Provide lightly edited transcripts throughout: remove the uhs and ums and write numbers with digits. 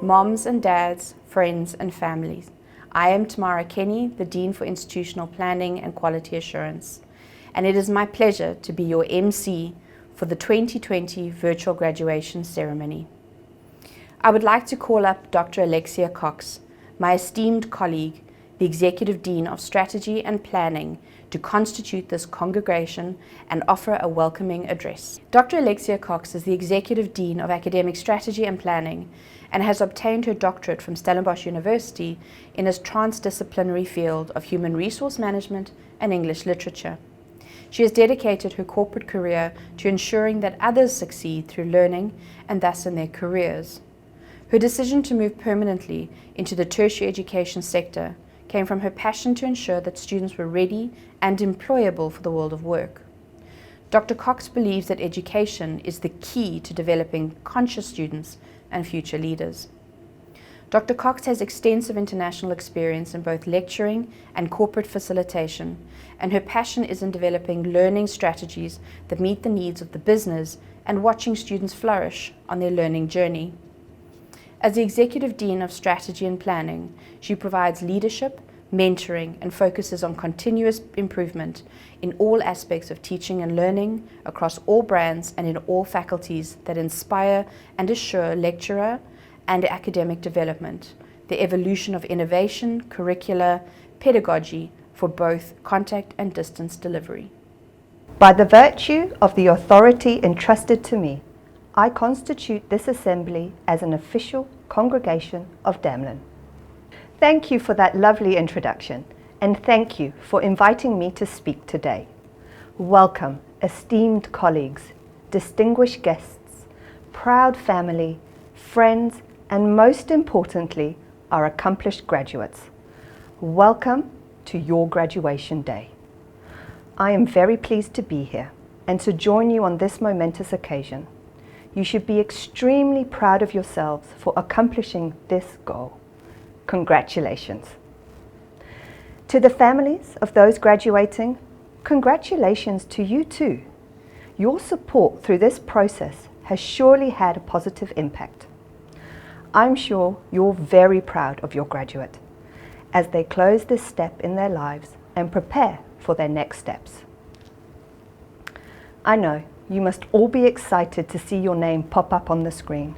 moms and dads, friends and families. I am Tamara Kenny, the Dean for Institutional Planning and Quality Assurance, and it is my pleasure to be your MC for the 2020 virtual graduation ceremony. I would like to call up Dr. Alexia Cox, my esteemed colleague, the Executive Dean of Strategy and Planning, to constitute this congregation and offer a welcoming address. Dr. Alexia Cox is the Executive Dean of Academic Strategy and Planning and has obtained her doctorate from Stellenbosch University in a transdisciplinary field of human resource management and English literature. She has dedicated her corporate career to ensuring that others succeed through learning and thus in their careers. Her decision to move permanently into the tertiary education sector came from her passion to ensure that students were ready and employable for the world of work. Dr. Cox believes that education is the key to developing conscious students and future leaders. Dr. Cox has extensive international experience in both lecturing and corporate facilitation, and her passion is in developing learning strategies that meet the needs of the business and watching students flourish on their learning journey. As the Executive Dean of Strategy and Planning, she provides leadership, mentoring, and focuses on continuous improvement in all aspects of teaching and learning across all brands and in all faculties that inspire and assure lecturer and academic development, the evolution of innovation, curricula, pedagogy for both contact and distance delivery. By the virtue of the authority entrusted to me, I constitute this assembly as an official congregation of Damelin. Thank you for that lovely introduction, and thank you for inviting me to speak today. Welcome, esteemed colleagues, distinguished guests, proud family, friends, and most importantly, our accomplished graduates. Welcome to your graduation day. I am very pleased to be here and to join you on this momentous occasion. You should be extremely proud of yourselves for accomplishing this goal. Congratulations. To the families of those graduating, congratulations to you too. Your support through this process has surely had a positive impact. I'm sure you're very proud of your graduate as they close this step in their lives and prepare for their next steps. I know you must all be excited to see your name pop up on the screen.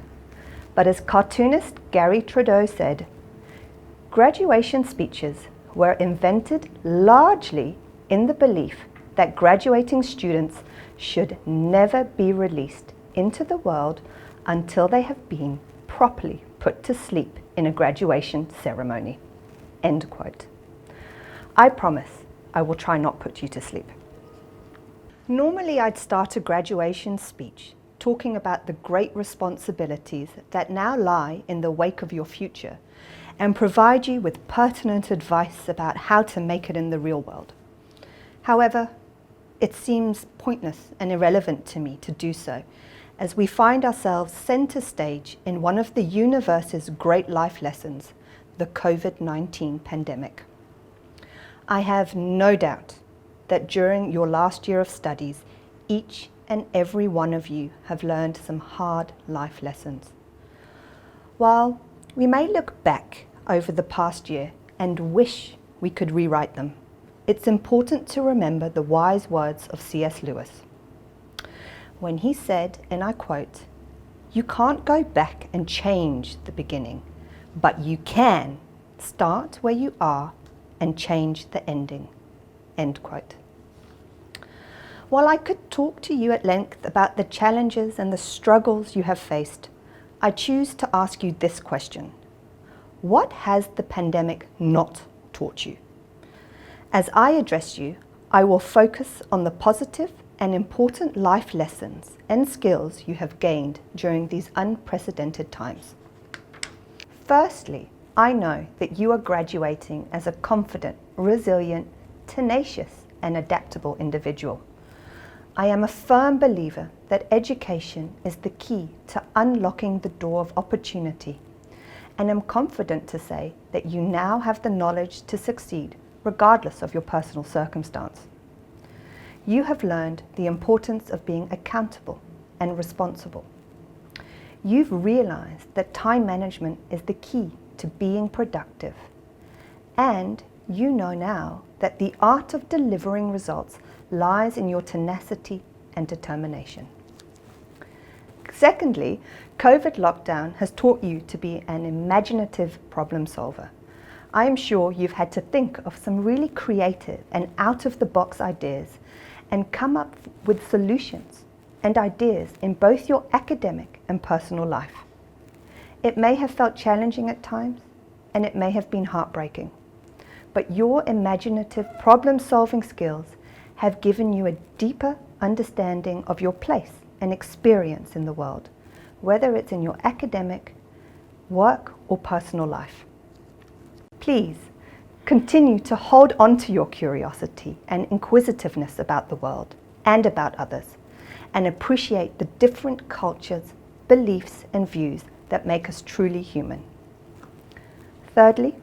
But as cartoonist Gary Trudeau said, graduation speeches were invented largely in the belief that graduating students should never be released into the world until they have been properly put to sleep in a graduation ceremony. End quote. I promise I will try not put you to sleep. Normally, I'd start a graduation speech talking about the great responsibilities that now lie in the wake of your future and provide you with pertinent advice about how to make it in the real world. However, it seems pointless and irrelevant to me to do so, as we find ourselves center stage in one of the universe's great life lessons, the COVID-19 pandemic. I have no doubt that during your last year of studies, each and every one of you have learned some hard life lessons. While we may look back over the past year and wish we could rewrite them, it's important to remember the wise words of C.S. Lewis, when he said, and I quote, "You can't go back and change the beginning, but you can start where you are and change the ending." End quote. While I could talk to you at length about the challenges and the struggles you have faced, I choose to ask you this question. What has the pandemic not taught you? As I address you, I will focus on the positive and important life lessons and skills you have gained during these unprecedented times. Firstly, I know that you are graduating as a confident, resilient, tenacious, and adaptable individual. I am a firm believer that education is the key to unlocking the door of opportunity, and am confident to say that you now have the knowledge to succeed regardless of your personal circumstance. You have learned the importance of being accountable and responsible. You've realized that time management is the key to being productive. And you know now that the art of delivering results lies in your tenacity and determination. Secondly, COVID lockdown has taught you to be an imaginative problem solver. I am sure you've had to think of some really creative and out-of-the-box ideas and come up with solutions and ideas in both your academic and personal life. It may have felt challenging at times, and it may have been heartbreaking, but your imaginative problem-solving skills have given you a deeper understanding of your place and experience in the world, whether it's in your academic, work, or personal life. Please continue to hold on to your curiosity and inquisitiveness about the world and about others, and appreciate the different cultures, beliefs, and views that make us truly human. Thirdly,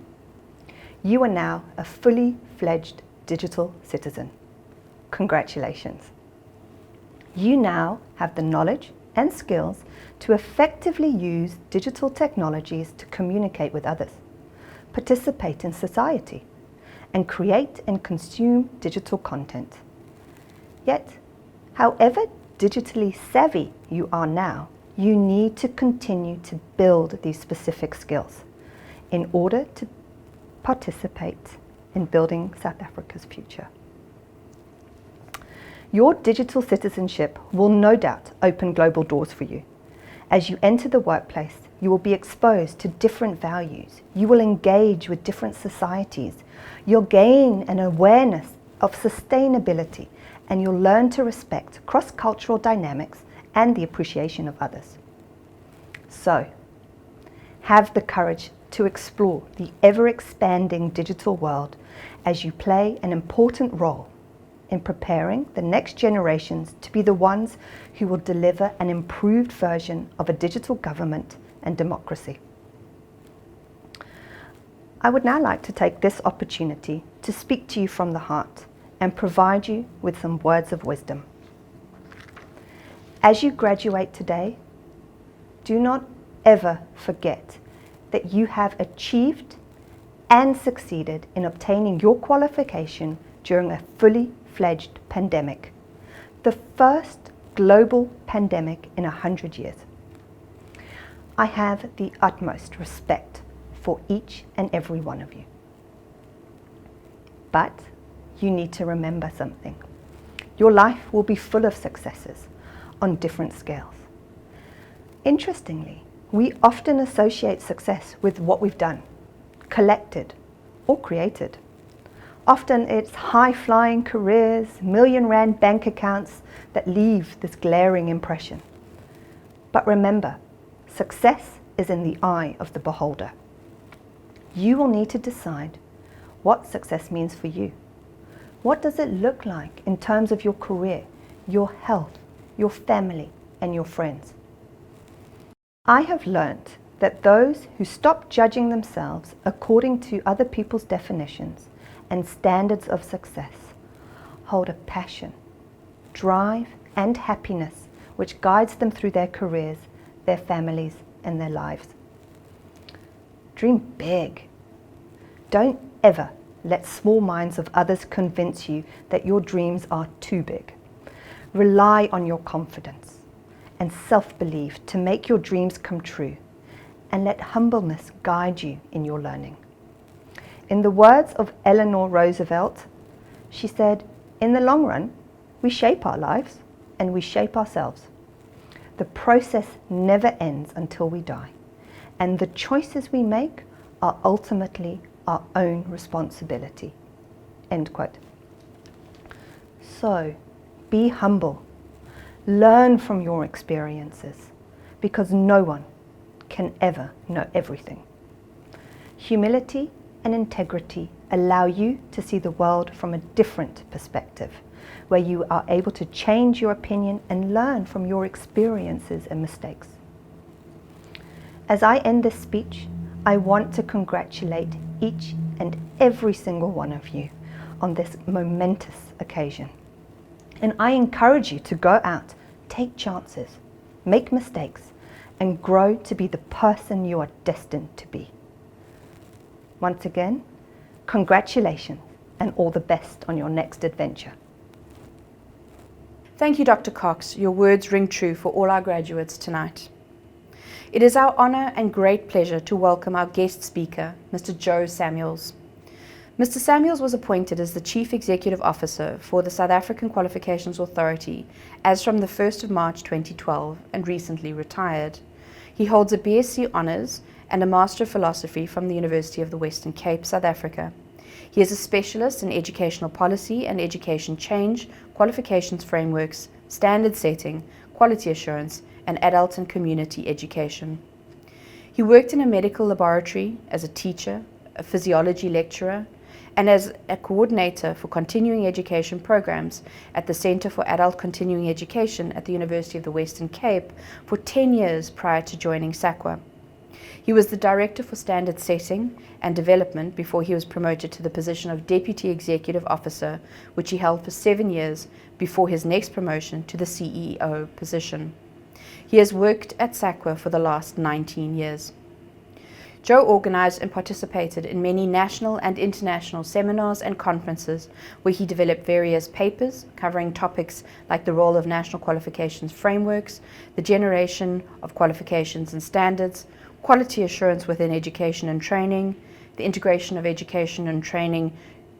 you are now a fully fledged digital citizen. Congratulations. You now have the knowledge and skills to effectively use digital technologies to communicate with others, participate in society, and create and consume digital content. Yet, however digitally savvy you are now, you need to continue to build these specific skills in order to participate in building South Africa's future. Your digital citizenship will no doubt open global doors for you. As you enter the workplace, you will be exposed to different values. You will engage with different societies. You'll gain an awareness of sustainability, and you'll learn to respect cross-cultural dynamics and the appreciation of others. So, have the courage to explore the ever-expanding digital world as you play an important role in preparing the next generations to be the ones who will deliver an improved version of a digital government and democracy. I would now like to take this opportunity to speak to you from the heart and provide you with some words of wisdom. As you graduate today, do not ever forget that you have achieved and succeeded in obtaining your qualification during a fully fledged pandemic, the first global pandemic in 100 years. I have the utmost respect for each and every one of you. But you need to remember something. Your life will be full of successes on different scales. Interestingly, we often associate success with what we've done, collected, or created. Often it's high-flying careers, million-rand bank accounts that leave this glaring impression. But remember, success is in the eye of the beholder. You will need to decide what success means for you. What does it look like in terms of your career, your health, your family, and your friends? I have learned that those who stop judging themselves according to other people's definitions and standards of success hold a passion, drive, and happiness which guides them through their careers, their families, and their lives. Dream big. Don't ever let small minds of others convince you that your dreams are too big. Rely on your confidence and self-belief to make your dreams come true, and let humbleness guide you in your learning. In the words of Eleanor Roosevelt, she said, "In the long run, we shape our lives and we shape ourselves. The process never ends until we die, and the choices we make are ultimately our own responsibility." End quote. So, be humble. Learn from your experiences, because no one can ever know everything. Humility and integrity allow you to see the world from a different perspective, where you are able to change your opinion and learn from your experiences and mistakes. As I end this speech, I want to congratulate each and every single one of you on this momentous occasion. And I encourage you to go out, take chances, make mistakes, and grow to be the person you are destined to be. Once again, congratulations and all the best on your next adventure. Thank you, Dr. Cox. Your words ring true for all our graduates tonight. It is our honor and great pleasure to welcome our guest speaker, Mr. Joe Samuels. Mr. Samuels was appointed as the Chief Executive Officer for the South African Qualifications Authority as from the 1st of March 2012 and recently retired. He holds a BSc Honours and a Master of Philosophy from the University of the Western Cape, South Africa. He is a specialist in educational policy and education change, qualifications frameworks, standard setting, quality assurance, and adult and community education. He worked in a medical laboratory as a teacher, a physiology lecturer, and as a coordinator for continuing education programs at the Centre for Adult Continuing Education at the University of the Western Cape for 10 years prior to joining SAQA. He was the Director for Standard Setting and Development before he was promoted to the position of Deputy Executive Officer, which he held for 7 years before his next promotion to the CEO position. He has worked at SAQA for the last 19 years. Joe organized and participated in many national and international seminars and conferences where he developed various papers covering topics like the role of national qualifications frameworks, the generation of qualifications and standards, quality assurance within education and training, the integration of education and training,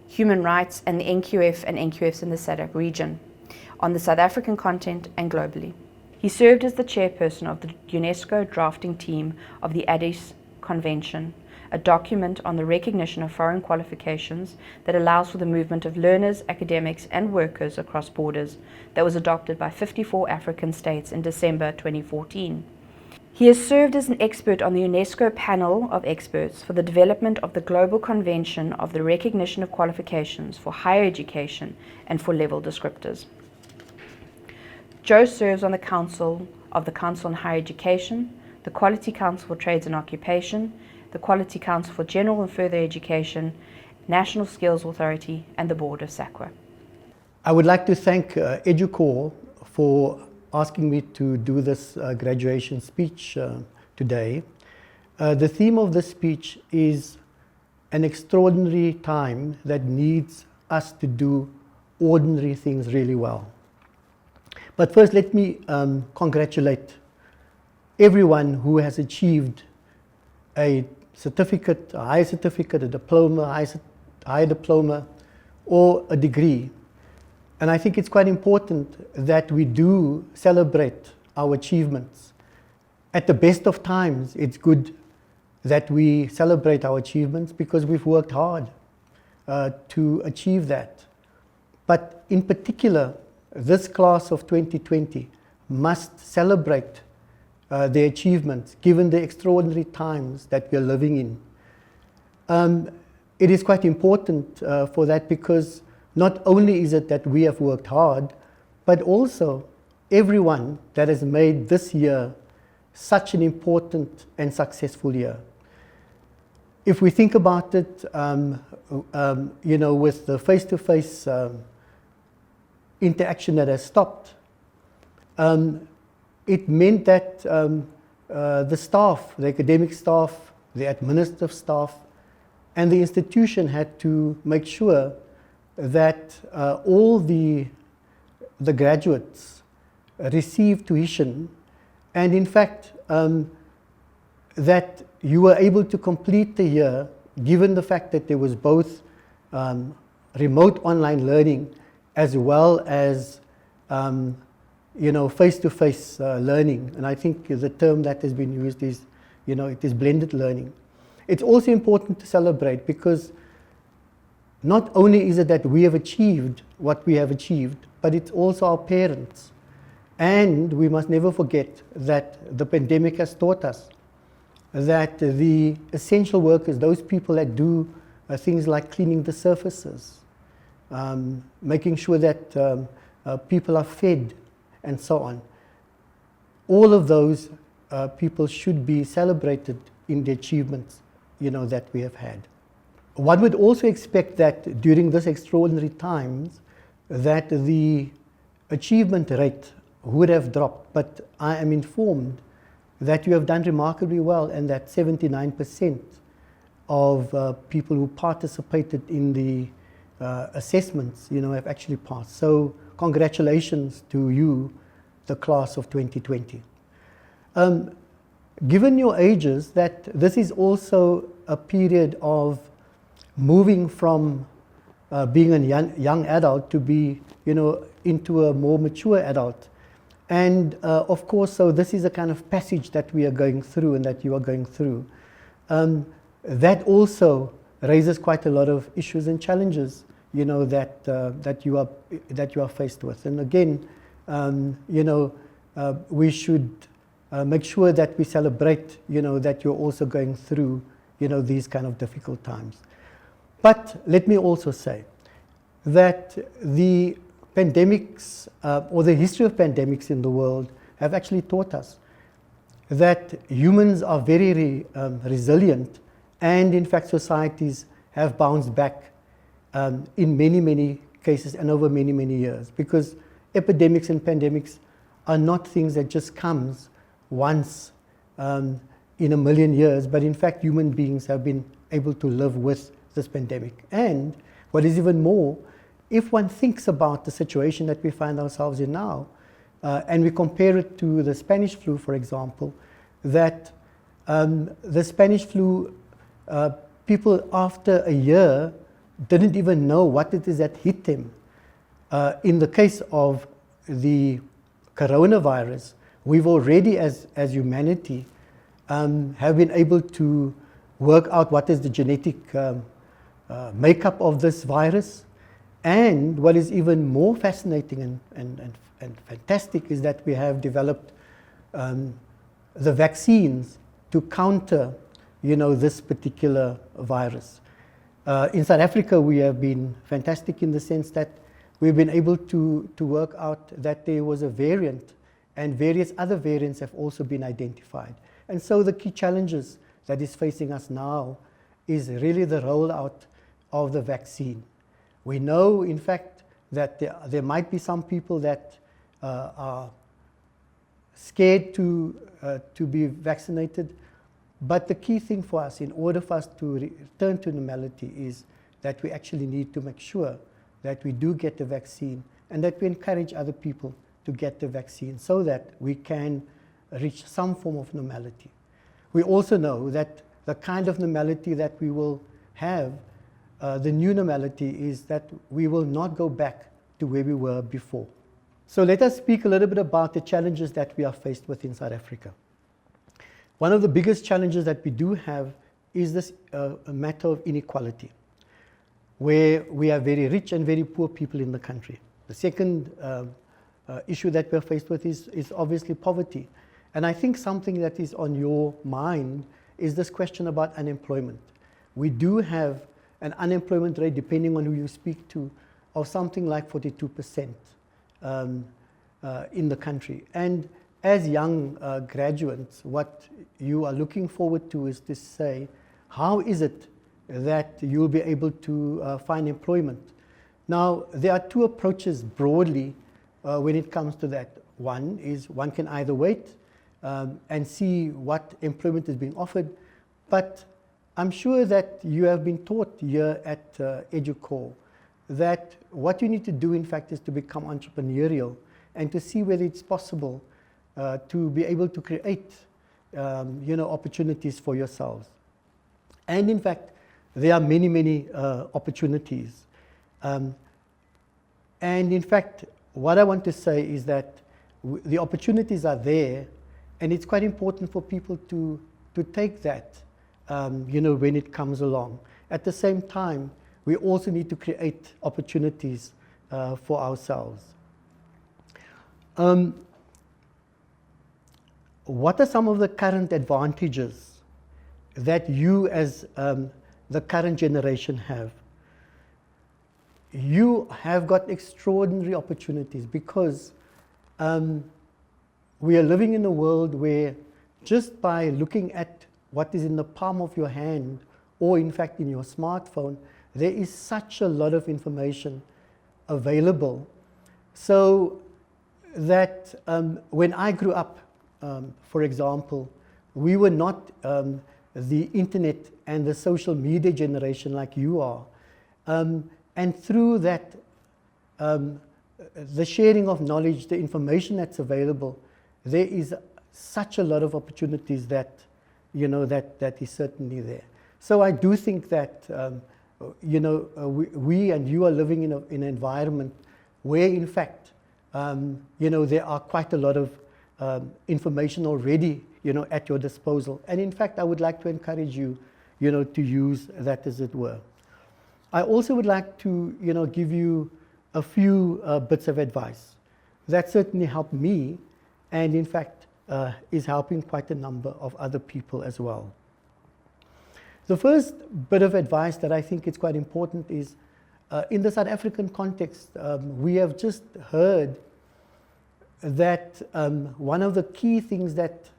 human rights, and the NQF and NQFs in the SADC region, on the South African continent and globally. He served as the chairperson of the UNESCO drafting team of the Addis Convention, a document on the recognition of foreign qualifications that allows for the movement of learners, academics, and workers across borders, that was adopted by 54 African states in December 2014. He has served as an expert on the UNESCO panel of experts for the development of the Global Convention of the Recognition of Qualifications for Higher Education and for Level Descriptors. Joe serves on the Council of the Council on Higher Education, the Quality Council for Trades and Occupation, the Quality Council for General and Further Education, National Skills Authority, and the Board of SAQA. I would like to thank EduCorps for asking me to do this graduation speech today. The theme of this speech is an extraordinary time that needs us to do ordinary things really well. But first, let me congratulate everyone who has achieved a certificate, a higher certificate, a diploma, higher diploma, or a degree. And I think it's quite important that we do celebrate our achievements. At the best of times, it's good that we celebrate our achievements because we've worked hard to achieve that. But in particular, this class of 2020 must celebrate their achievements given the extraordinary times that we are living in. It is quite important for that because not only is it that we have worked hard, but also everyone that has made this year such an important and successful year. If we think about it, with the face-to-face interaction that has stopped, it meant that the staff, the academic staff, the administrative staff, and the institution had to make sure that all the graduates received tuition, and in fact that you were able to complete the year given the fact that there was both remote online learning as well as face-to-face learning. And I think the term that has been used is, it is blended learning. It's also important to celebrate because not only is it that we have achieved what we have achieved, but it's also our parents. And we must never forget that the pandemic has taught us that the essential workers, those people that do things like cleaning the surfaces, making sure that people are fed, and so on. All of those people should be celebrated in the achievements, that we have had. One would also expect that during this extraordinary times, that the achievement rate would have dropped, but I am informed that you have done remarkably well, and that 79% of people who participated in the assessments, have actually passed. So congratulations to you, the class of 2020. Given your ages, that this is also a period of moving from being a young adult to be, into a more mature adult. And of course, so this is a kind of passage that we are going through and that you are going through. That also raises quite a lot of issues and challenges, that you are faced with. And again, we should make sure that we celebrate, that you're also going through, these kind of difficult times. But let me also say that the pandemics, or the history of pandemics in the world, have actually taught us that humans are very resilient, and in fact societies have bounced back in many, many cases and over many, many years, because epidemics and pandemics are not things that just comes once in a million years, but in fact human beings have been able to live with this pandemic. And what is even more, if one thinks about the situation that we find ourselves in now, and we compare it to the Spanish flu, for example, that the Spanish flu, people after a year didn't even know what it is that hit them. In the case of the coronavirus, we've already, as humanity, have been able to work out what is the genetic makeup of this virus. And what is even more fascinating and fantastic is that we have developed the vaccines to counter, this particular virus. In South Africa, we have been fantastic in the sense that we've been able to work out that there was a variant, and various other variants have also been identified. And so the key challenges that is facing us now is really the rollout of the vaccine. We know, in fact, that there might be some people that are scared to be vaccinated, but the key thing for us, in order for us to return to normality, is that we actually need to make sure that we do get the vaccine and that we encourage other people to get the vaccine so that we can reach some form of normality. We also know that the kind of normality that we will have, the new normality, is that we will not go back to where we were before. So let us speak a little bit about the challenges that we are faced with in South Africa. One of the biggest challenges that we do have is this a matter of inequality, where we have very rich and very poor people in the country. The second issue that we're faced with is obviously poverty. And I think something that is on your mind is this question about unemployment. We do have an unemployment rate, depending on who you speak to, of something like 42% in the country. And as young graduates, what you are looking forward to is to say, how is it that you'll be able to find employment? Now, there are two approaches broadly when it comes to that. One is one can either wait and see what employment is being offered, but I'm sure that you have been taught here at EduCore that what you need to do, in fact, is to become entrepreneurial and to see whether it's possible to be able to create opportunities for yourselves. And in fact, there are many, many opportunities. And in fact, what I want to say is that the opportunities are there, and it's quite important for people to take that, when it comes along. At the same time, we also need to create opportunities for ourselves. What are some of the current advantages that you as the current generation have? You have got extraordinary opportunities because we are living in a world where just by looking at what is in the palm of your hand, or in fact in your smartphone, there is such a lot of information available. So that when I grew up, for example, we were not the internet and the social media generation like you are. And through that, the sharing of knowledge, the information that's available, there is such a lot of opportunities that, that is certainly there. So I do think that, we and you are living in an environment where, in fact, there are quite a lot of information already, at your disposal. And in fact, I would like to encourage you, to use that, as it were. I also would like to, give you a few bits of advice that certainly helped me, and in fact, is helping quite a number of other people as well. The first bit of advice that I think is quite important is, in the South African context, we have just heard that one of the key things that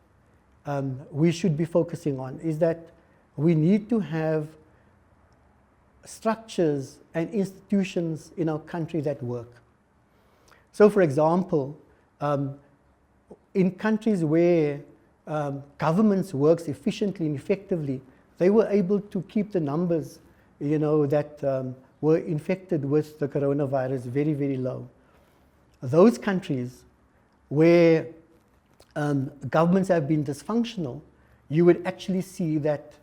we should be focusing on is that we need to have structures and institutions in our country that work. So, for example, in countries where governments works efficiently and effectively, they were able to keep the numbers, that were infected with the coronavirus very, very low. Those countries where governments have been dysfunctional, you would actually see that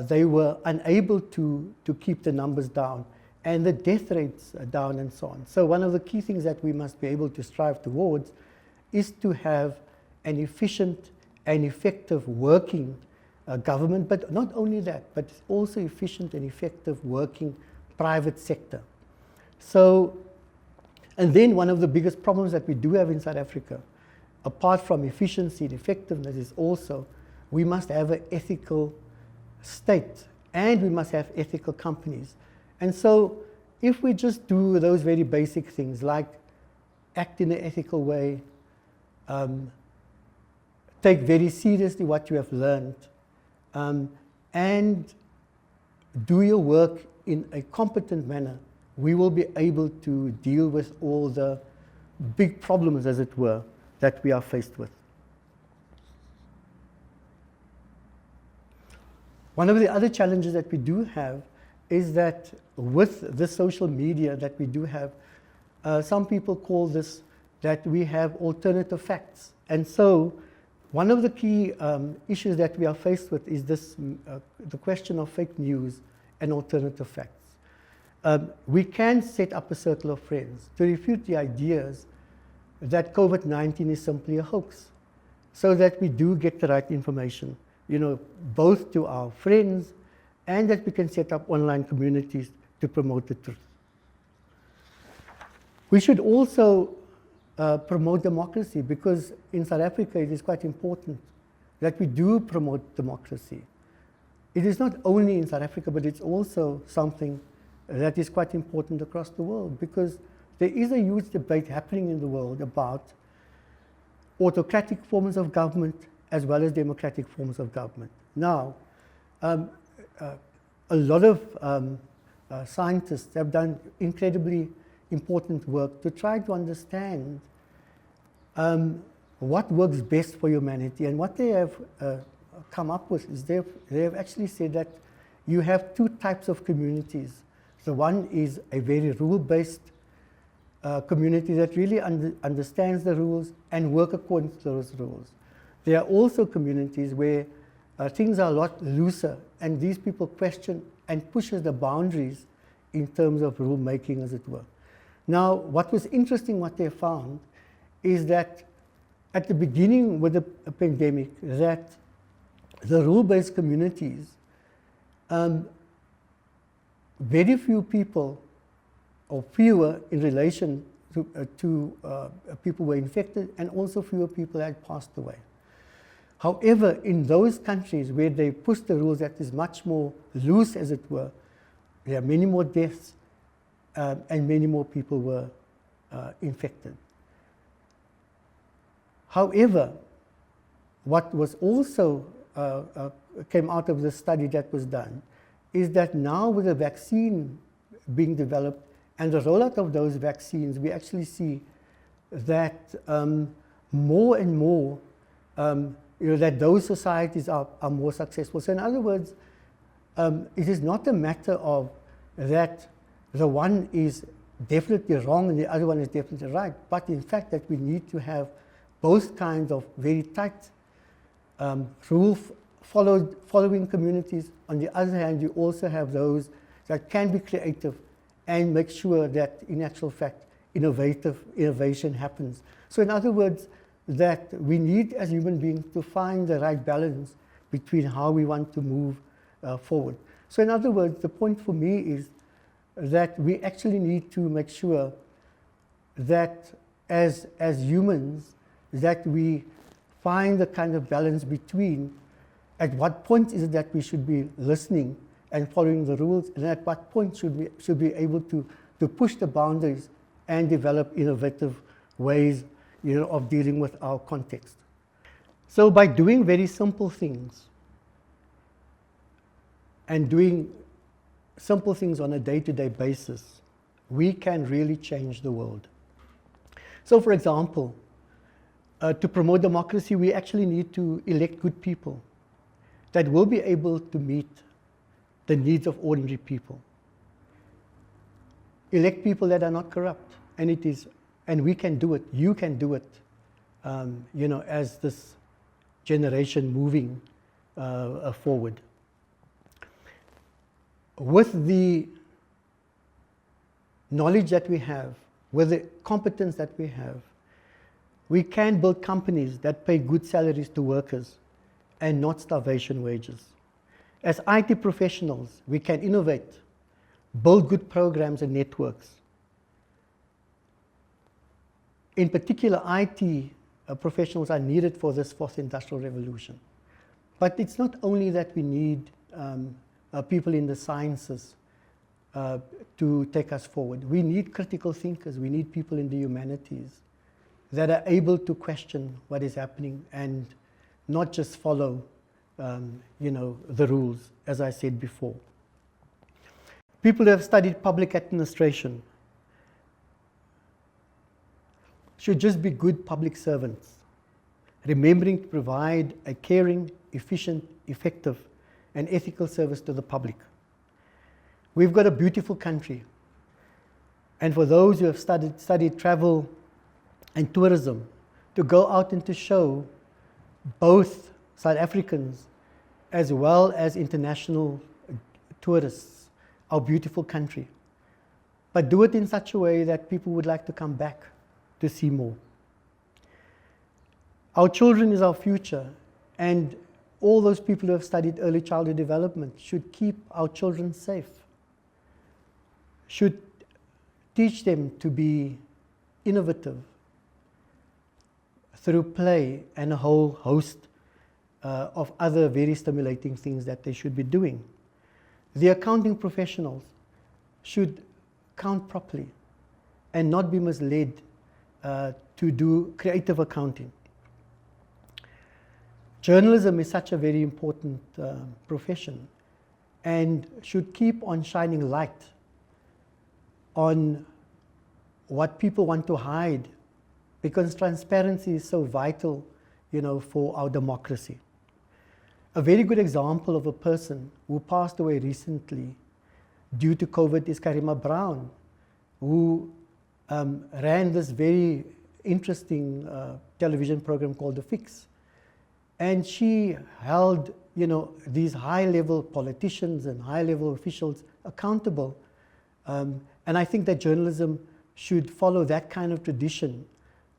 they were unable to keep the numbers down and the death rates down and so on. So one of the key things that we must be able to strive towards is to have an efficient and effective working government, but not only that, but also efficient and effective working private sector. So, and then one of the biggest problems that we do have in South Africa, apart from efficiency and effectiveness, is also we must have an ethical state and we must have ethical companies. And so if we just do those very basic things like act in an ethical way, take very seriously what you have learned, and do your work in a competent manner, we will be able to deal with all the big problems, as it were, that we are faced with. One of the other challenges that we do have is that with the social media that we do have, some people call this that we have alternative facts. And so one of the key issues that we are faced with is this, the question of fake news and alternative facts. We can set up a circle of friends to refute the ideas that COVID-19 is simply a hoax, so that we do get the right information, both to our friends, and that we can set up online communities to promote the truth. We should also promote democracy, because in South Africa it is quite important that we do promote democracy. It is not only in South Africa, but it's also something that is quite important across the world, because there is a huge debate happening in the world about autocratic forms of government as well as democratic forms of government. Now, a lot of scientists have done incredibly important work to try to understand what works best for humanity. And what they have come up with is they have actually said that you have two types of communities. The one is a very rule-based community that really understands the rules and work according to those rules. There are also communities where things are a lot looser, and these people question and pushes the boundaries in terms of rule making, as it were. Now, what was interesting, what they found, is that at the beginning with the pandemic, that the rule-based communities, very few people, or fewer in relation to people were infected, and also fewer people had passed away. However, in those countries where they pushed the rules that is much more loose, as it were, there are many more deaths and many more people were infected. However, what was also came out of the study that was done is that now with the vaccine being developed and the rollout of those vaccines, we actually see that more and more that those societies are more successful. So in other words, it is not a matter of that the one is definitely wrong and the other one is definitely right, but in fact that we need to have both kinds of very tight following communities. On the other hand, you also have those that can be creative and make sure that in actual fact innovation happens. So in other words, that we need as human beings to find the right balance between how we want to move forward. So in other words, the point for me is that we actually need to make sure that as humans, that we find the kind of balance between at what point is it that we should be listening and following the rules, and at what point should be able to push the boundaries and develop innovative ways of dealing with our context. So by doing very simple things and doing simple things on a day-to-day basis, we can really change the world. So for example, to promote democracy, we actually need to elect good people that will be able to meet the needs of ordinary people. Elect people that are not corrupt, and we can do it. You can do it. As this generation moving forward. With the knowledge that we have, with the competence that we have, we can build companies that pay good salaries to workers and not starvation wages. As IT professionals, we can innovate, build good programs and networks. In particular, IT professionals are needed for this fourth industrial revolution. But it's not only that we need people in the sciences to take us forward. We need critical thinkers. We need people in the humanities that are able to question what is happening and not just follow the rules, as I said before. People who have studied public administration should just be good public servants, remembering to provide a caring, efficient, effective, and ethical service to the public. We've got a beautiful country, and for those who have studied travel and tourism, to go out and to show both South Africans as well as international tourists our beautiful country, but do it in such a way that people would like to come back to see more. Our children is our future, and all those people who have studied early childhood development should keep our children safe, should teach them to be innovative through play and a whole host of other very stimulating things that they should be doing. The accounting professionals should count properly and not be misled to do creative accounting. Journalism is such a very important profession and should keep on shining light on what people want to hide, because transparency is so vital, for our democracy. A very good example of a person who passed away recently due to COVID is Karima Brown, who ran this very interesting television program called The Fix. And she held, these high-level politicians and high-level officials accountable. And I think that journalism should follow that kind of tradition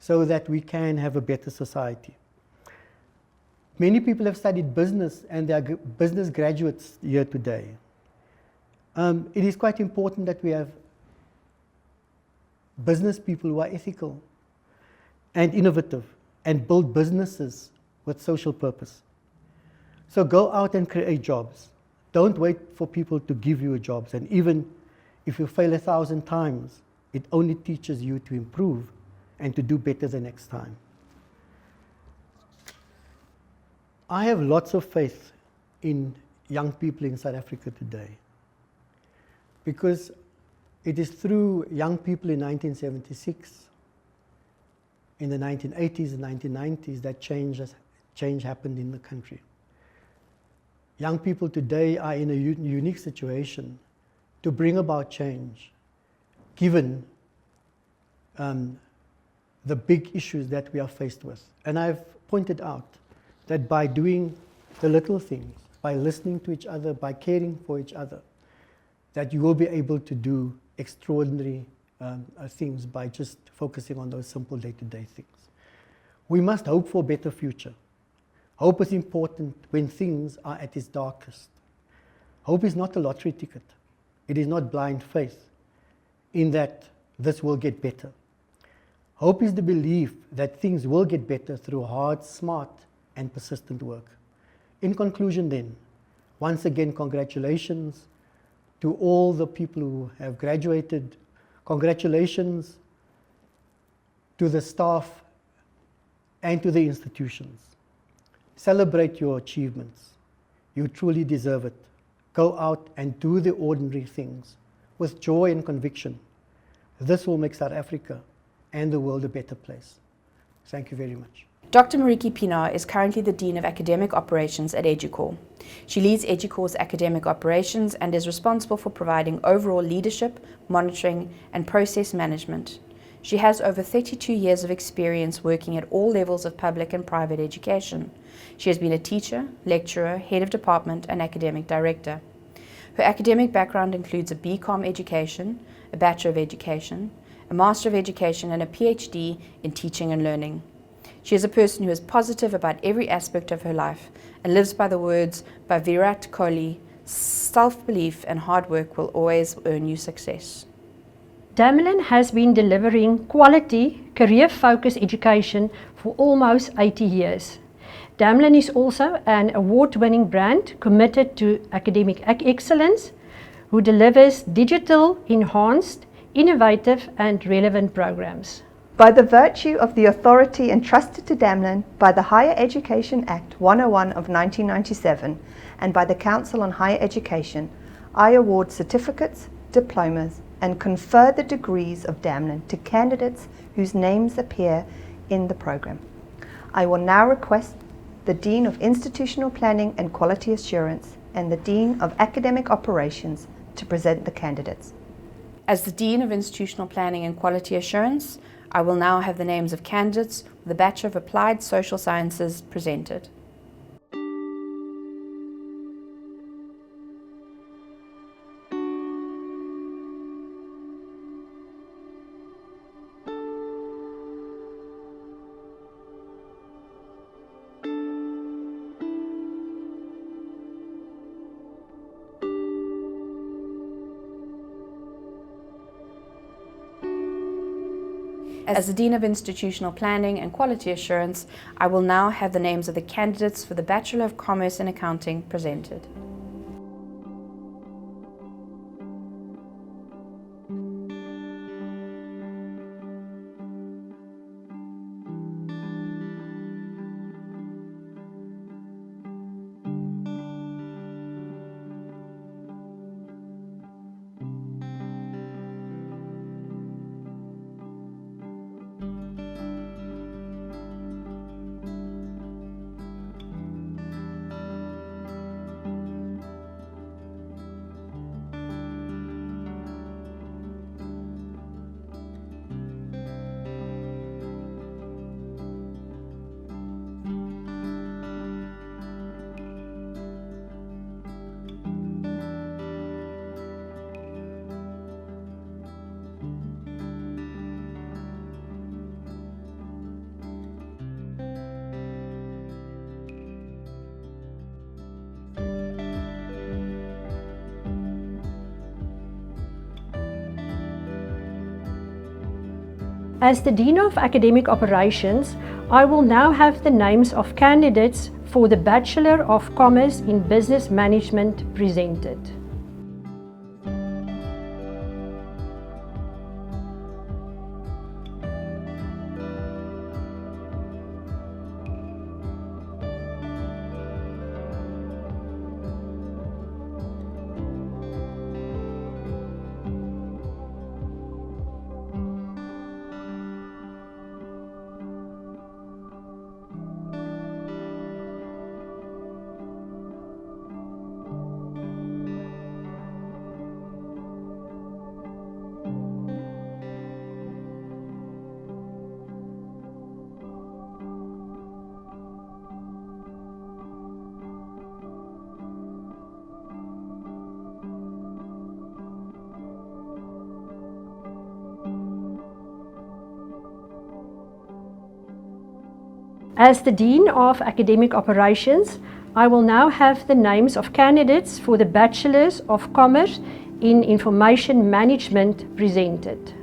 so that we can have a better society. Many people have studied business, and they are business graduates here today. It is quite important that we have business people who are ethical and innovative and build businesses with social purpose. So go out and create jobs. Don't wait for people to give you jobs. And even if you fail 1,000 times, it only teaches you to improve and to do better the next time. I have lots of faith in young people in South Africa today, because it is through young people in 1976, in the 1980s and 1990s, that change change happened in the country. Young people today are in a unique situation to bring about change, given the big issues that we are faced with. And I've pointed out that by doing the little things, by listening to each other, by caring for each other, that you will be able to do extraordinary things by just focusing on those simple day-to-day things. We must hope for a better future. Hope is important when things are at its darkest. Hope is not a lottery ticket. It is not blind faith in that this will get better. Hope is the belief that things will get better through hard, smart, and persistent work. In conclusion then, once again, congratulations to all the people who have graduated. Congratulations to the staff and to the institutions. Celebrate your achievements. You truly deserve it. Go out and do the ordinary things with joy and conviction. This will make South Africa and the world a better place. Thank you very much. Dr. Mariki Pienaar is currently the Dean of Academic Operations at EduCorps. She leads EduCorps' academic operations and is responsible for providing overall leadership, monitoring, and process management. She has over 32 years of experience working at all levels of public and private education. She has been a teacher, lecturer, head of department, and academic director. Her academic background includes a BCom education, a Bachelor of Education, a Master of Education, and a PhD in Teaching and Learning. She is a person who is positive about every aspect of her life and lives by the words by Virat Kohli, self-belief and hard work will always earn you success. Damelin has been delivering quality, career-focused education for almost 80 years. Damelin is also an award-winning brand committed to academic excellence, who delivers digital, enhanced, innovative and relevant programs. By the virtue of the authority entrusted to Damelin by the Higher Education Act 101 of 1997 and by the Council on Higher Education, I award certificates, diplomas and confer the degrees of Damelin to candidates whose names appear in the program. I will now request the Dean of Institutional Planning and Quality Assurance and the Dean of Academic Operations to present the candidates. As the Dean of Institutional Planning and Quality Assurance, I will now have the names of candidates with the Bachelor of Applied Social Sciences presented. As the Dean of Institutional Planning and Quality Assurance, I will now have the names of the candidates for the Bachelor of Commerce in Accounting presented. As the Dean of Academic Operations, I will now have the names of candidates for the Bachelor of Commerce in Business Management presented. As the Dean of Academic Operations, I will now have the names of candidates for the Bachelors of Commerce in Information Management presented.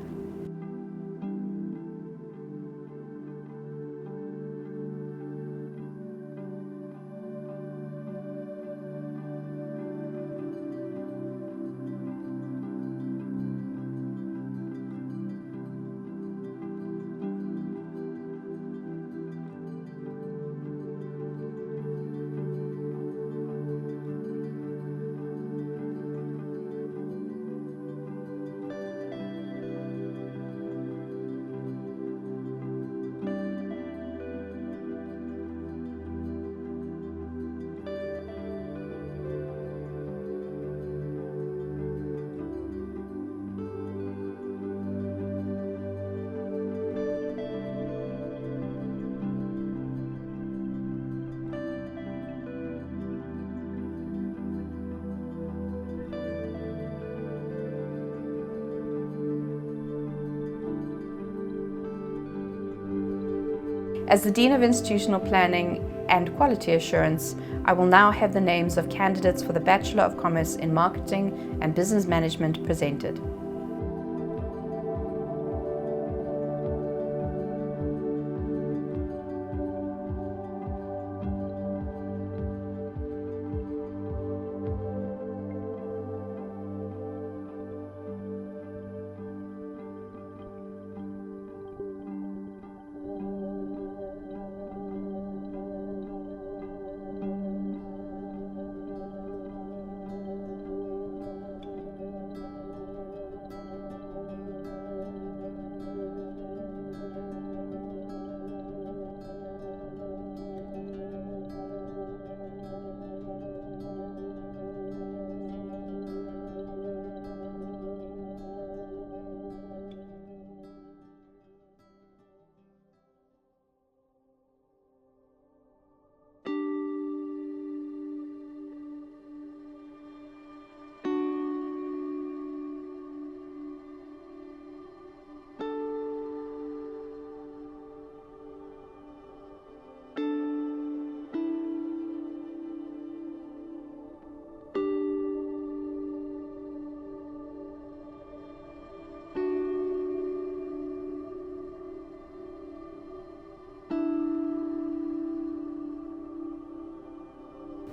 As the Dean of Institutional Planning and Quality Assurance, I will now have the names of candidates for the Bachelor of Commerce in Marketing and Business Management presented.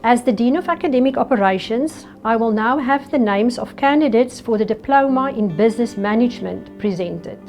As the Dean of Academic Operations, I will now have the names of candidates for the Diploma in Business Management presented.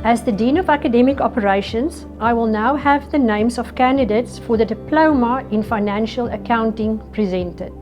As the Dean of Academic Operations, I will now have the names of candidates for the Diploma in Financial Accounting presented.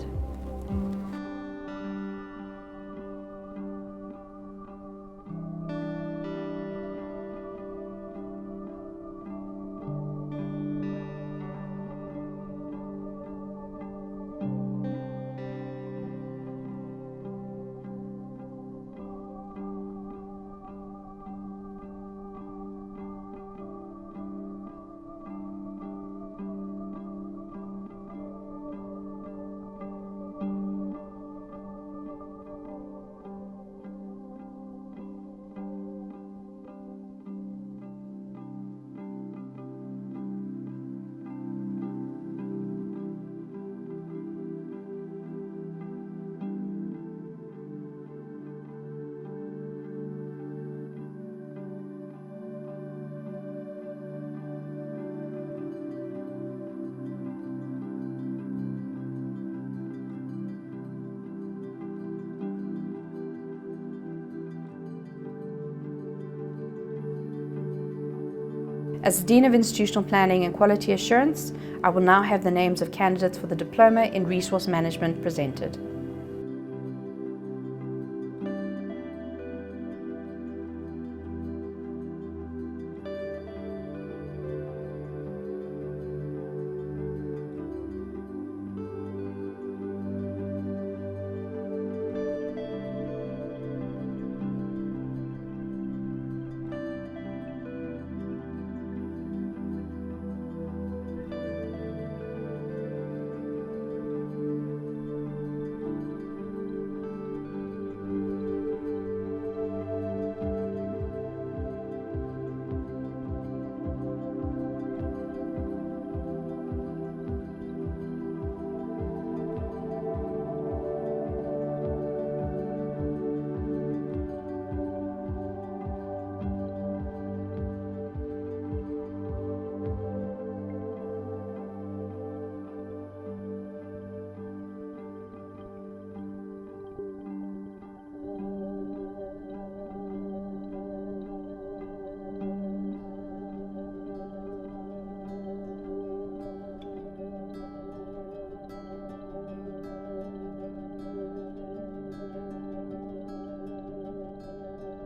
As Dean of Institutional Planning and Quality Assurance, I will now have the names of candidates for the Diploma in Resource Management presented.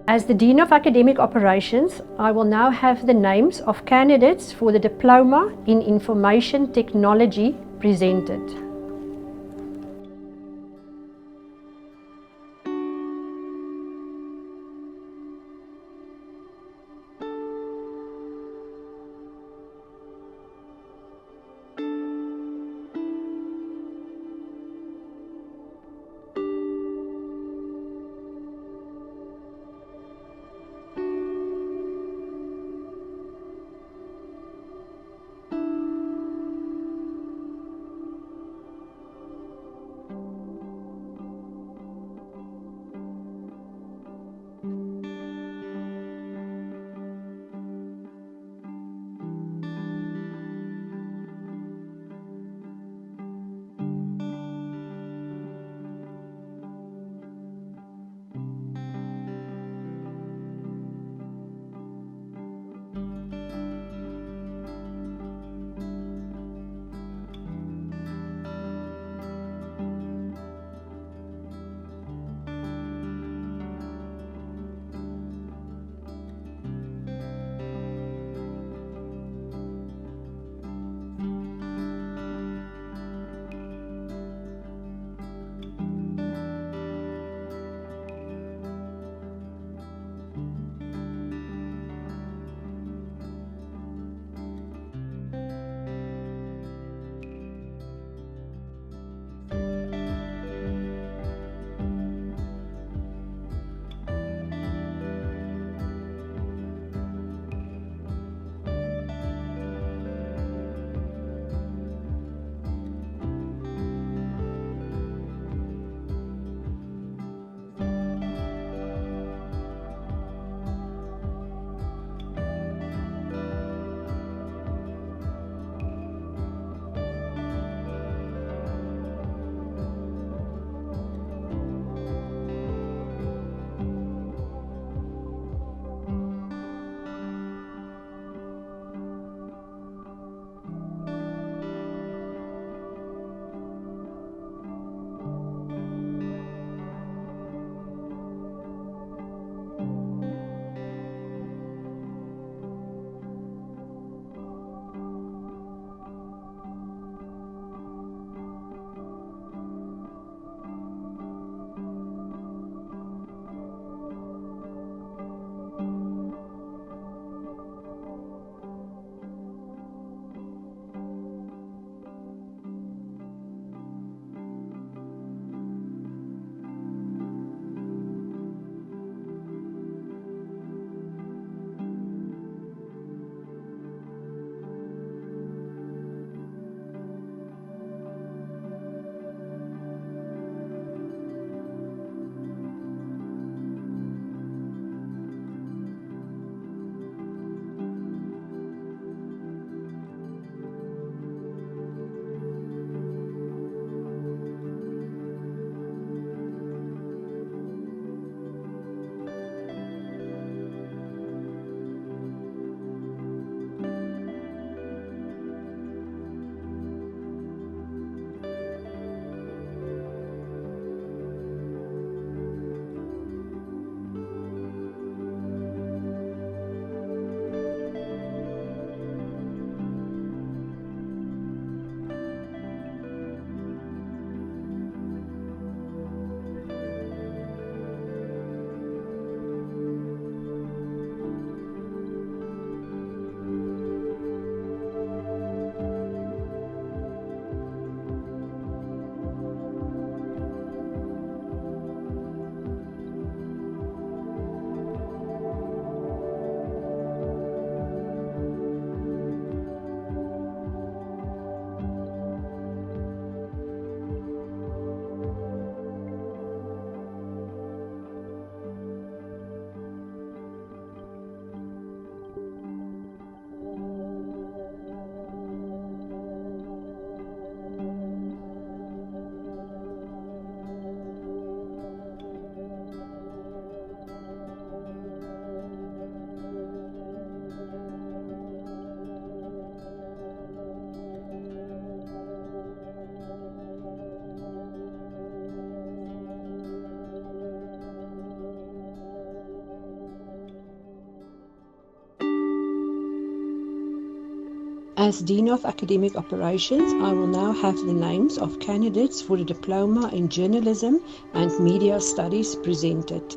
As the Dean of Academic Operations, I will now have the names of candidates for the Diploma in Information Technology presented. As Dean of Academic Operations, I will now have the names of candidates for the Diploma in Journalism and Media Studies presented.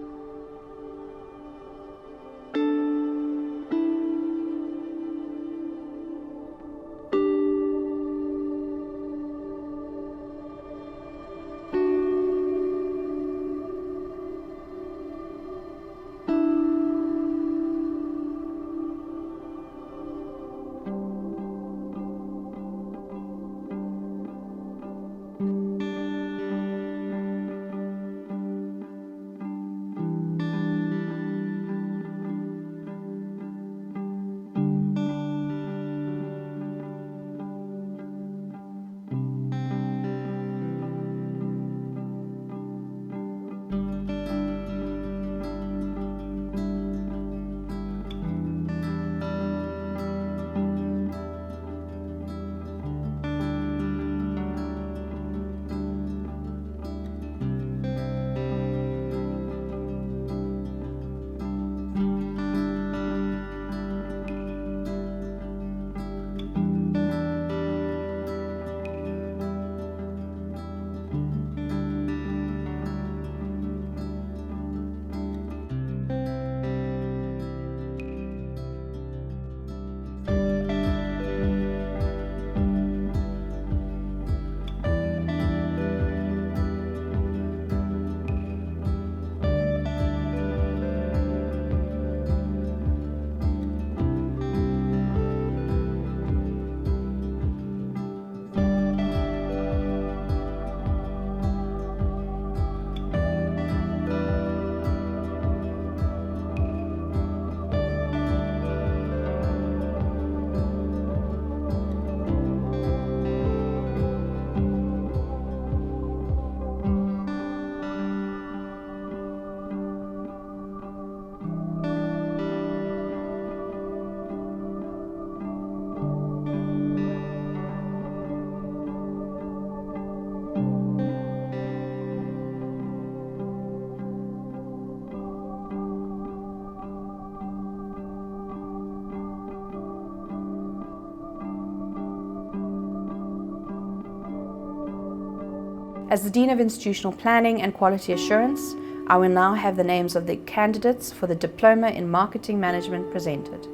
As the Dean of Institutional Planning and Quality Assurance, I will now have the names of the candidates for the Diploma in Marketing Management presented.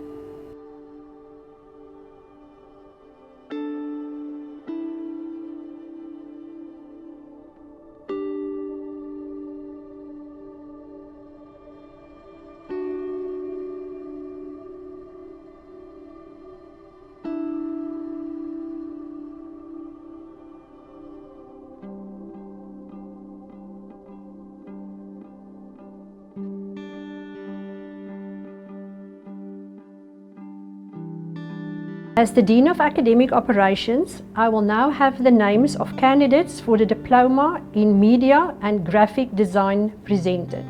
As the Dean of Academic Operations, I will now have the names of candidates for the Diploma in Media and Graphic Design presented.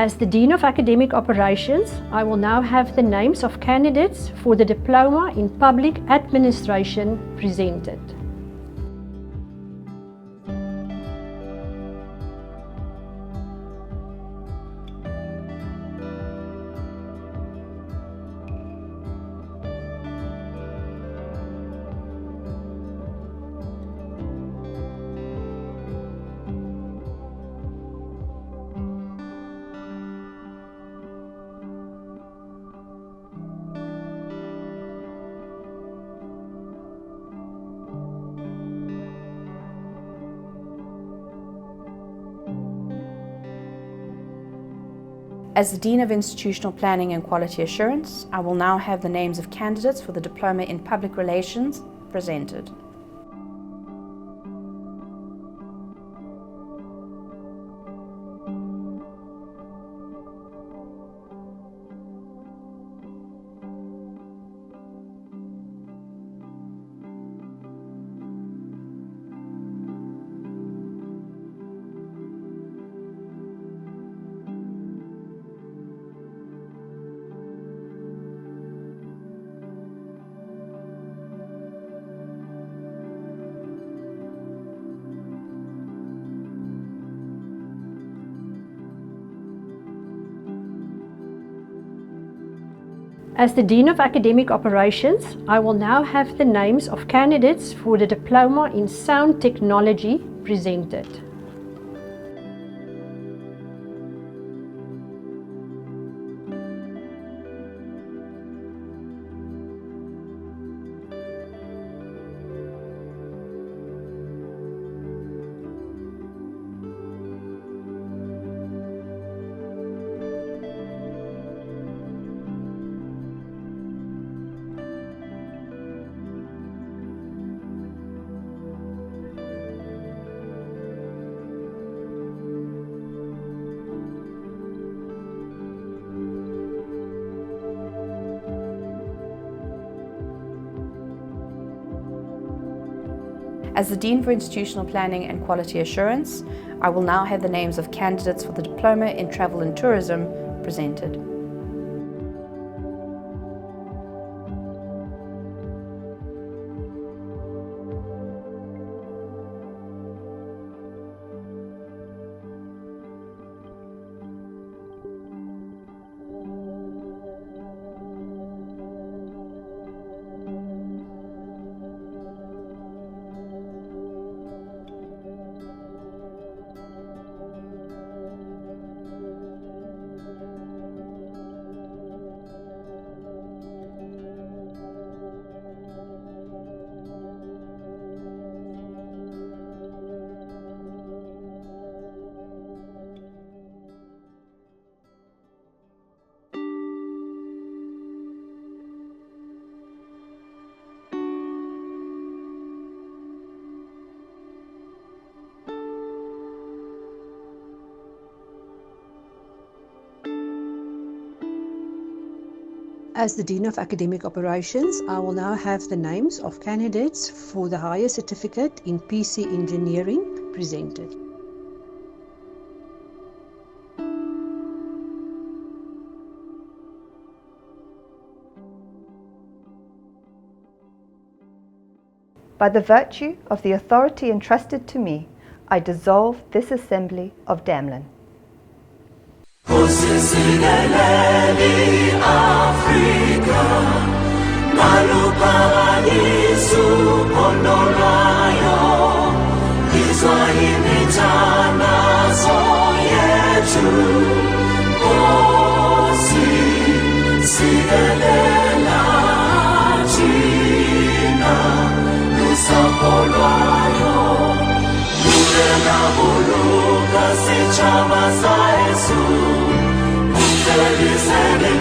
As the Dean of Academic Operations, I will now have the names of candidates for the Diploma in Public Administration presented. As the Dean of Institutional Planning and Quality Assurance, I will now have the names of candidates for the Diploma in Public Relations presented. As the Dean of Academic Operations, I will now have the names of candidates for the Diploma in Sound Technology presented. As the Dean for Institutional Planning and Quality Assurance, I will now have the names of candidates for the Diploma in Travel and Tourism presented. As the Dean of Academic Operations, I will now have the names of candidates for the Higher Certificate in PC Engineering presented. By the virtue of the authority entrusted to me, I dissolve this assembly of Damelin. Usisileleli Afrika Malupawa Yesu Pondolayo Kiswahili tanazo yetu Usisilelena China Lusapolwayo Lulela buluka sichama sa Yesu Feliz en el